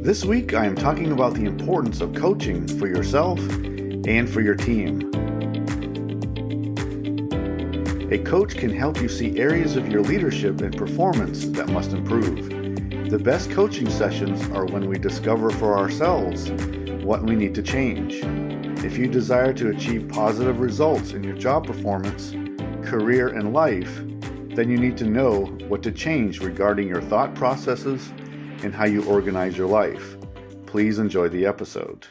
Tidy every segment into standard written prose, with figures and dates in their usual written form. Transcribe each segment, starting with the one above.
This week, I am talking about the importance of coaching for yourself and for your team. A coach can help you see areas of your leadership and performance that must improve. The best coaching sessions are when we discover for ourselves what we need to change. If you desire to achieve positive results in your job performance, career, and life, then you need to know what to change regarding your thought processes and how you organize your life. Please enjoy the episode.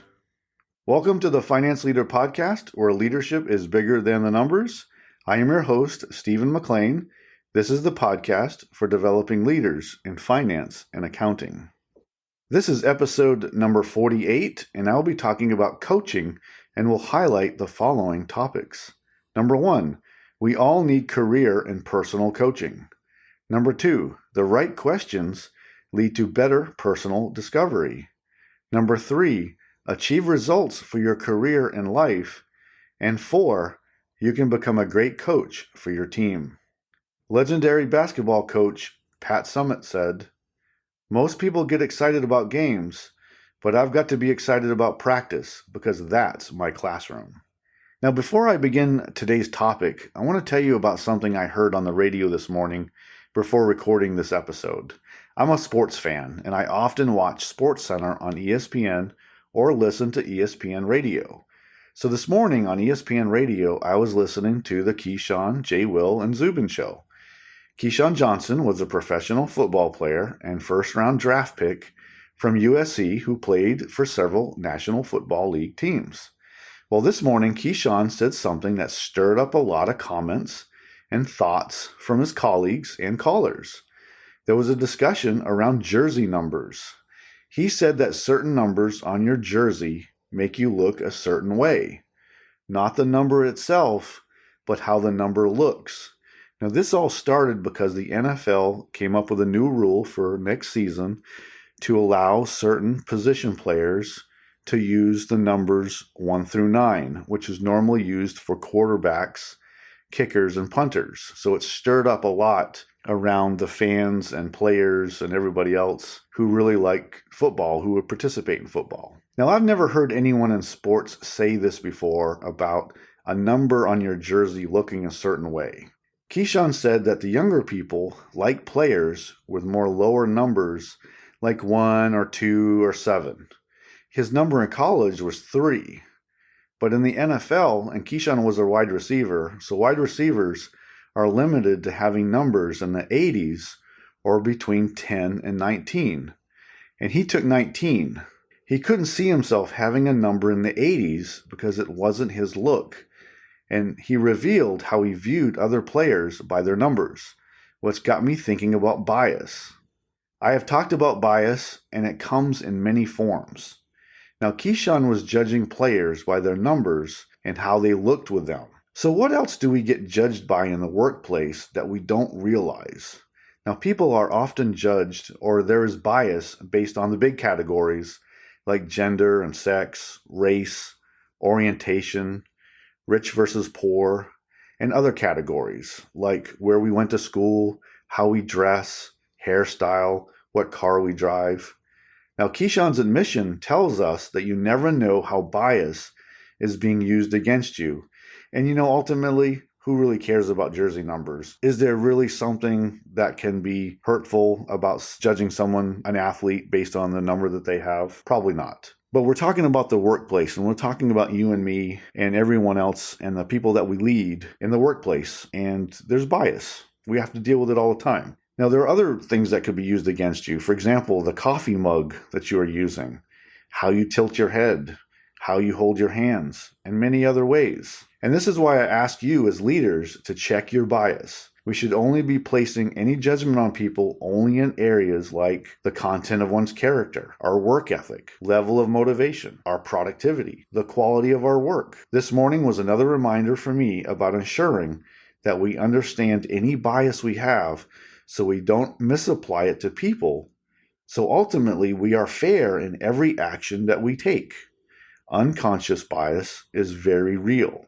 Welcome to the Finance Leader Podcast, where leadership is bigger than the numbers. I am your host, Stephen McLean. This is the podcast for developing leaders in finance and accounting. This is episode number 48, and I'll be talking about coaching and will highlight the following topics. Number 1, we all need career and personal coaching. Number 2, the right questions lead to better personal discovery. Number 3, achieve results for your career and life. And 4, you can become a great coach for your team. Legendary basketball coach Pat Summitt said, "Most people get excited about games, but I've got to be excited about practice because that's my classroom." Now, before I begin today's topic, I want to tell you about something I heard on the radio this morning before recording this episode. I'm a sports fan, and I often watch SportsCenter on ESPN or listen to ESPN radio. So this morning on ESPN radio, I was listening to the Keyshawn, J. Will, and Zubin show. Keyshawn Johnson was a professional football player and first-round draft pick from USC who played for several National Football League teams. Well, this morning, Keyshawn said something that stirred up a lot of comments and thoughts from his colleagues and callers. There was a discussion around jersey numbers. He said that certain numbers on your jersey make you look a certain way. Not the number itself, but how the number looks. Now, this all started because the NFL came up with a new rule for next season to allow certain position players to use the numbers 1 through 9, which is normally used for quarterbacks, kickers, and punters. So it stirred up a lot around the fans and players and everybody else who really like football, who would participate in football. Now, I've never heard anyone in sports say this before about a number on your jersey looking a certain way. Keyshawn said that the younger people like players with more lower numbers, like 1 or 2 or 7. His number in college was 3. But in the NFL, and Keyshawn was a wide receiver, so wide receivers are limited to having numbers in the 80s or between 10 and 19. And he took 19. He couldn't see himself having a number in the 80s because it wasn't his look. And he revealed how he viewed other players by their numbers, which got me thinking about bias. I have talked about bias, and it comes in many forms. Now, Keyshawn was judging players by their numbers and how they looked with them. So what else do we get judged by in the workplace that we don't realize? Now, people are often judged, or there is bias based on the big categories like gender and sex, race, orientation, rich versus poor, and other categories like where we went to school, how we dress, hairstyle, what car we drive. Now, Keyshawn's admission tells us that you never know how bias is being used against you. And ultimately, who really cares about jersey numbers? Is there really something that can be hurtful about judging someone, an athlete, based on the number that they have? Probably not. But we're talking about the workplace, and we're talking about you and me and everyone else and the people that we lead in the workplace. And there's bias. We have to deal with it all the time. Now, there are other things that could be used against you. For example, the coffee mug that you are using, how you tilt your head, how you hold your hands, and many other ways. And this is why I ask you as leaders to check your bias. We should only be placing any judgment on people only in areas like the content of one's character, our work ethic, level of motivation, our productivity, the quality of our work. This morning was another reminder for me about ensuring that we understand any bias we have so we don't misapply it to people. So ultimately, we are fair in every action that we take. Unconscious bias is very real.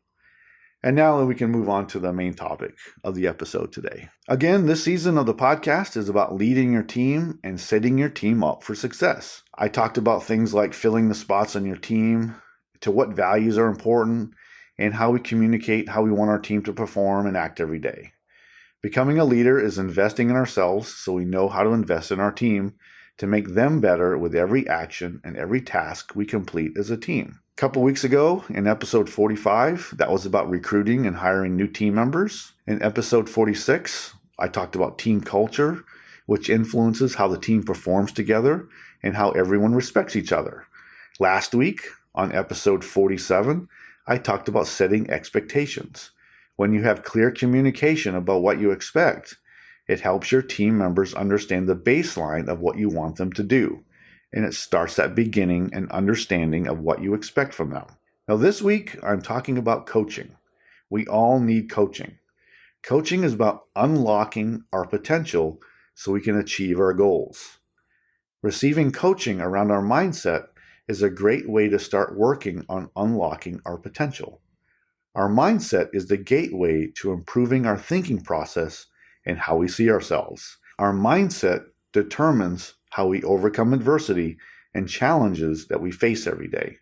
And now we can move on to the main topic of the episode today. Again, this season of the podcast is about leading your team and setting your team up for success. I talked about things like filling the spots on your team, to what values are important, and how we communicate how we want our team to perform and act every day. Becoming a leader is investing in ourselves so we know how to invest in our team to make them better with every action and every task we complete as a team. A couple weeks ago, in episode 45, that was about recruiting and hiring new team members. In episode 46, I talked about team culture, which influences how the team performs together and how everyone respects each other. Last week, on episode 47, I talked about setting expectations. When you have clear communication about what you expect, it helps your team members understand the baseline of what you want them to do. And it starts at beginning and understanding of what you expect from them. Now this week, I'm talking about coaching. We all need coaching. Coaching is about unlocking our potential so we can achieve our goals. Receiving coaching around our mindset is a great way to start working on unlocking our potential. Our mindset is the gateway to improving our thinking process and how we see ourselves. Our mindset determines how we overcome adversity and challenges that we face every day.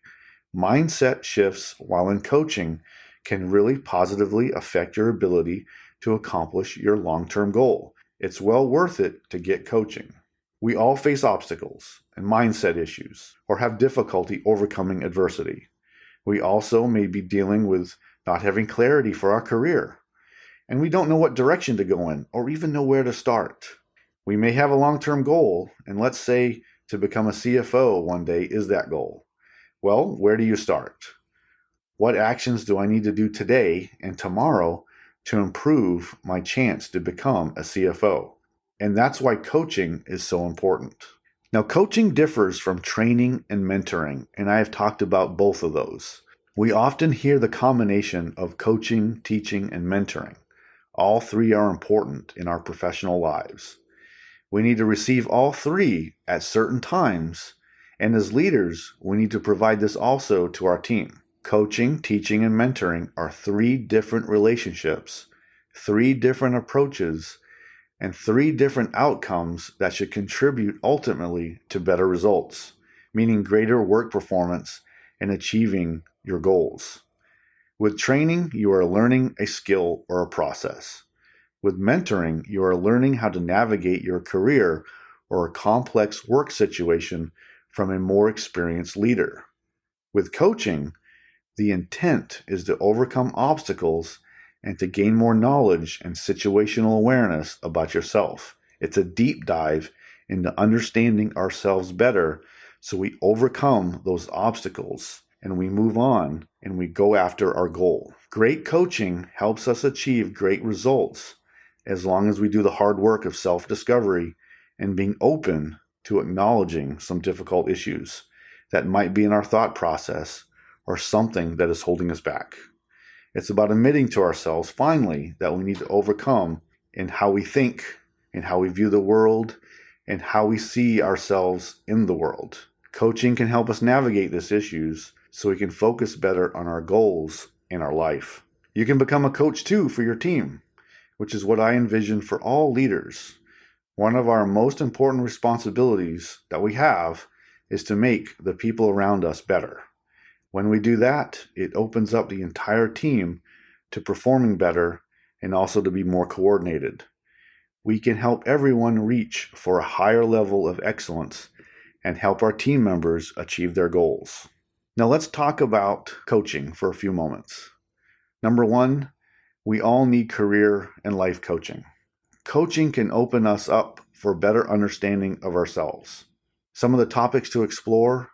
Mindset shifts while in coaching can really positively affect your ability to accomplish your long-term goal. It's well worth it to get coaching. We all face obstacles and mindset issues or have difficulty overcoming adversity. We also may be dealing with not having clarity for our career, and we don't know what direction to go in or even know where to start. We may have a long-term goal, and let's say to become a CFO one day is that goal. Well, where do you start? What actions do I need to do today and tomorrow to improve my chance to become a CFO? And that's why coaching is so important. Now, coaching differs from training and mentoring, and I have talked about both of those. We often hear the combination of coaching, teaching, and mentoring. All three are important in our professional lives. We need to receive all three at certain times, and as leaders, we need to provide this also to our team. Coaching, teaching, and mentoring are three different relationships, three different approaches, and three different outcomes that should contribute ultimately to better results, meaning greater work performance and achieving your goals. With training, you are learning a skill or a process. With mentoring, you are learning how to navigate your career or a complex work situation from a more experienced leader. With coaching, the intent is to overcome obstacles and to gain more knowledge and situational awareness about yourself. It's a deep dive into understanding ourselves better so we overcome those obstacles and we move on and we go after our goal. Great coaching helps us achieve great results as long as we do the hard work of self-discovery and being open to acknowledging some difficult issues that might be in our thought process or something that is holding us back. It's about admitting to ourselves finally that we need to overcome in how we think, in how we view the world, and how we see ourselves in the world. Coaching can help us navigate these issues so we can focus better on our goals in our life. You can become a coach too for your team, which is what I envision for all leaders. One of our most important responsibilities that we have is to make the people around us better. When we do that, it opens up the entire team to performing better and also to be more coordinated. We can help everyone reach for a higher level of excellence and help our team members achieve their goals. Now let's talk about coaching for a few moments. Number one, we all need career and life coaching. Coaching can open us up for better understanding of ourselves. Some of the topics to explore: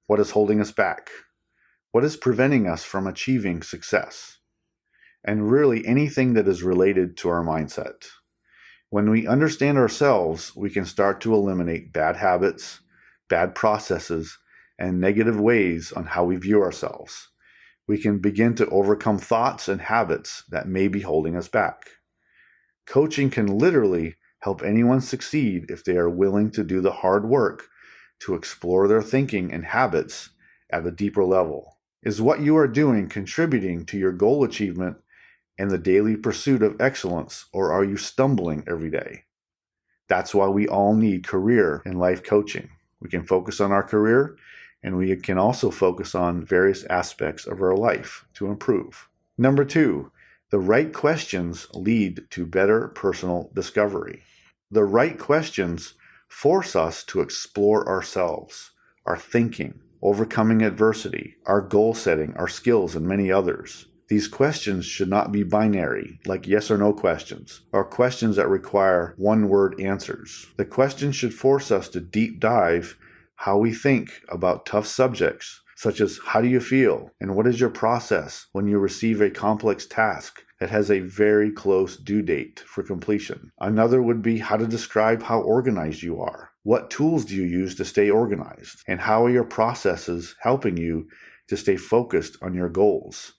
what is holding us back? What is preventing us from achieving success? And really anything that is related to our mindset. When we understand ourselves, we can start to eliminate bad habits, bad processes, and negative ways on how we view ourselves. We can begin to overcome thoughts and habits that may be holding us back. Coaching can literally help anyone succeed if they are willing to do the hard work to explore their thinking and habits at a deeper level. Is what you are doing contributing to your goal achievement and the daily pursuit of excellence, or are you stumbling every day? That's why we all need career and life coaching. We can focus on our career, and we can also focus on various aspects of our life to improve. Number 2, the right questions lead to better personal discovery. The right questions force us to explore ourselves, our thinking, overcoming adversity, our goal setting, our skills, and many others. These questions should not be binary, like yes or no questions, or questions that require one-word answers. The questions should force us to deep dive how we think about tough subjects, such as how do you feel, and what is your process when you receive a complex task that has a very close due date for completion. Another would be how to describe how organized you are. What tools do you use to stay organized? And how are your processes helping you to stay focused on your goals?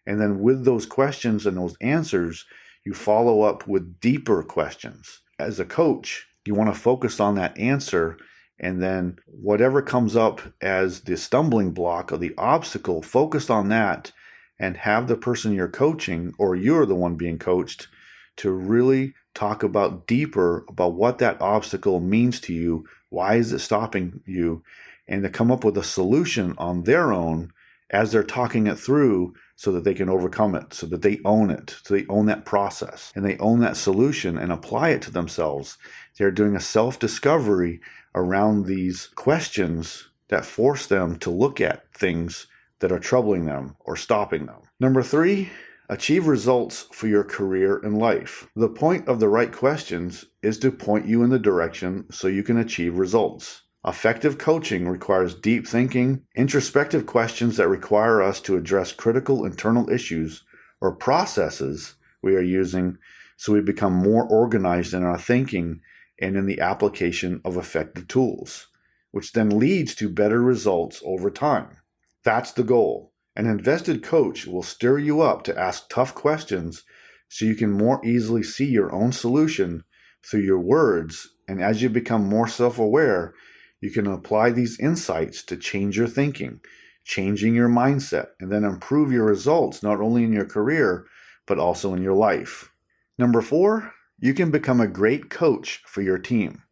And then with those questions and those answers, you follow up with deeper questions. As a coach, you want to focus on that answer, and then whatever comes up as the stumbling block or the obstacle, focus on that and have the person you're coaching, or you're the one being coached, to really talk about deeper about what that obstacle means to you, why is it stopping you, and to come up with a solution on their own as they're talking it through, so that they can overcome it, so that they own it, so they own that process, and they own that solution and apply it to themselves. They're doing a self-discovery around these questions that force them to look at things that are troubling them or stopping them. Number 3, achieve results for your career and life. The point of the right questions is to point you in the direction so you can achieve results. Effective coaching requires deep thinking, introspective questions that require us to address critical internal issues or processes we are using so we become more organized in our thinking and in the application of effective tools, which then leads to better results over time. That's the goal. An invested coach will stir you up to ask tough questions so you can more easily see your own solution through your words, and as you become more self-aware, you can apply these insights to change your thinking, changing your mindset, and then improve your results not only in your career, but also in your life. Number 4, you can become a great coach for your team.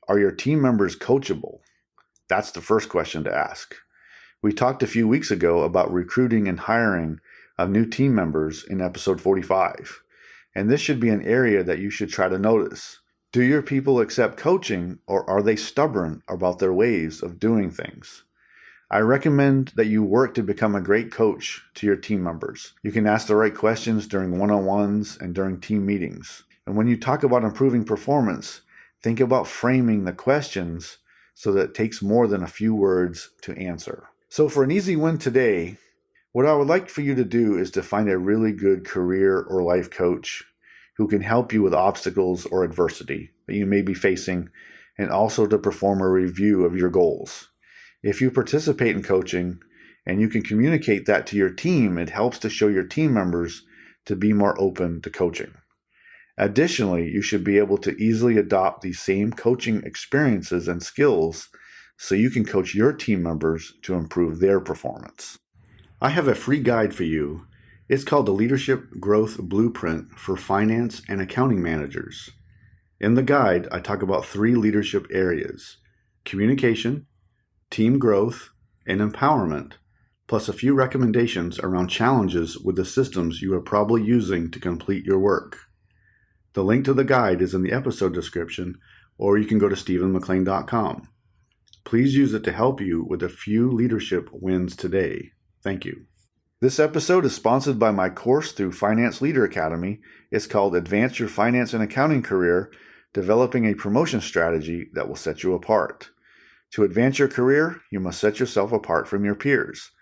Are your team members coachable? That's the first question to ask. We talked a few weeks ago about recruiting and hiring of new team members in episode 45, and this should be an area that you should try to notice. Do your people accept coaching, or are they stubborn about their ways of doing things? I recommend that you work to become a great coach to your team members. You can ask the right questions during one-on-ones and during team meetings. And when you talk about improving performance, think about framing the questions so that it takes more than a few words to answer. So for an easy win today, what I would like for you to do is to find a really good career or life coach who can help you with obstacles or adversity that you may be facing, and also to perform a review of your goals. If you participate in coaching and you can communicate that to your team, it helps to show your team members to be more open to coaching. Additionally, you should be able to easily adopt these same coaching experiences and skills so you can coach your team members to improve their performance. I have a free guide for you. It's called the Leadership Growth Blueprint for Finance and Accounting Managers. In the guide, I talk about 3 leadership areas: communication, team growth, and empowerment, plus a few recommendations around challenges with the systems you are probably using to complete your work. The link to the guide is in the episode description, or you can go to stephenmclean.com. Please use it to help you with a few leadership wins today. Thank you. This episode is sponsored by my course through Finance Leader Academy. It's called Advance Your Finance and Accounting Career, Developing a Promotion Strategy that will set you apart. To advance your career, you must set yourself apart from your peers.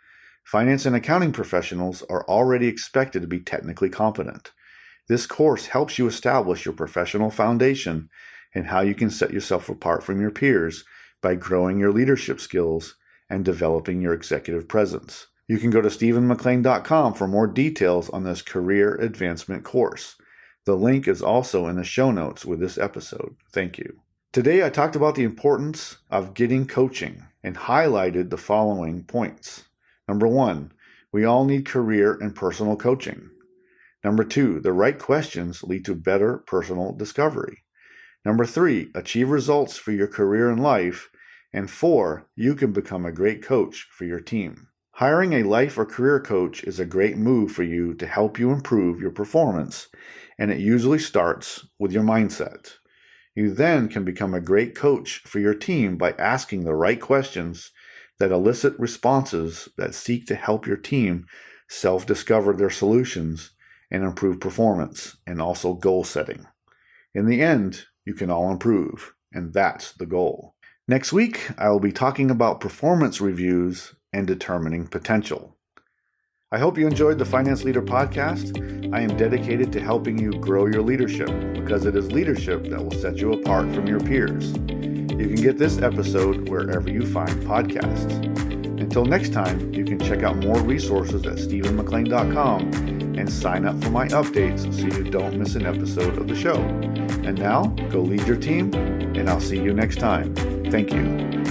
Finance and accounting professionals are already expected to be technically competent. This course helps you establish your professional foundation and how you can set yourself apart from your peers by growing your leadership skills and developing your executive presence. You can go to stephenmclean.com for more details on this career advancement course. The link is also in the show notes with this episode. Thank you. Today I talked about the importance of getting coaching and highlighted the following points. Number 1, we all need career and personal coaching. Number 2, the right questions lead to better personal discovery. Number 3, achieve results for your career and life. And 4, you can become a great coach for your team. Hiring a life or career coach is a great move for you to help you improve your performance, and it usually starts with your mindset. You then can become a great coach for your team by asking the right questions that elicit responses that seek to help your team self-discover their solutions and improve performance and also goal setting. In the end, you can all improve, and that's the goal. Next week, I will be talking about performance reviews and determining potential. I hope you enjoyed the Finance Leader Podcast. I am dedicated to helping you grow your leadership because it is leadership that will set you apart from your peers. You can get this episode wherever you find podcasts. Until next time, you can check out more resources at stephenmclean.com and sign up for my updates so you don't miss an episode of the show. And now, go lead your team, and I'll see you next time. Thank you.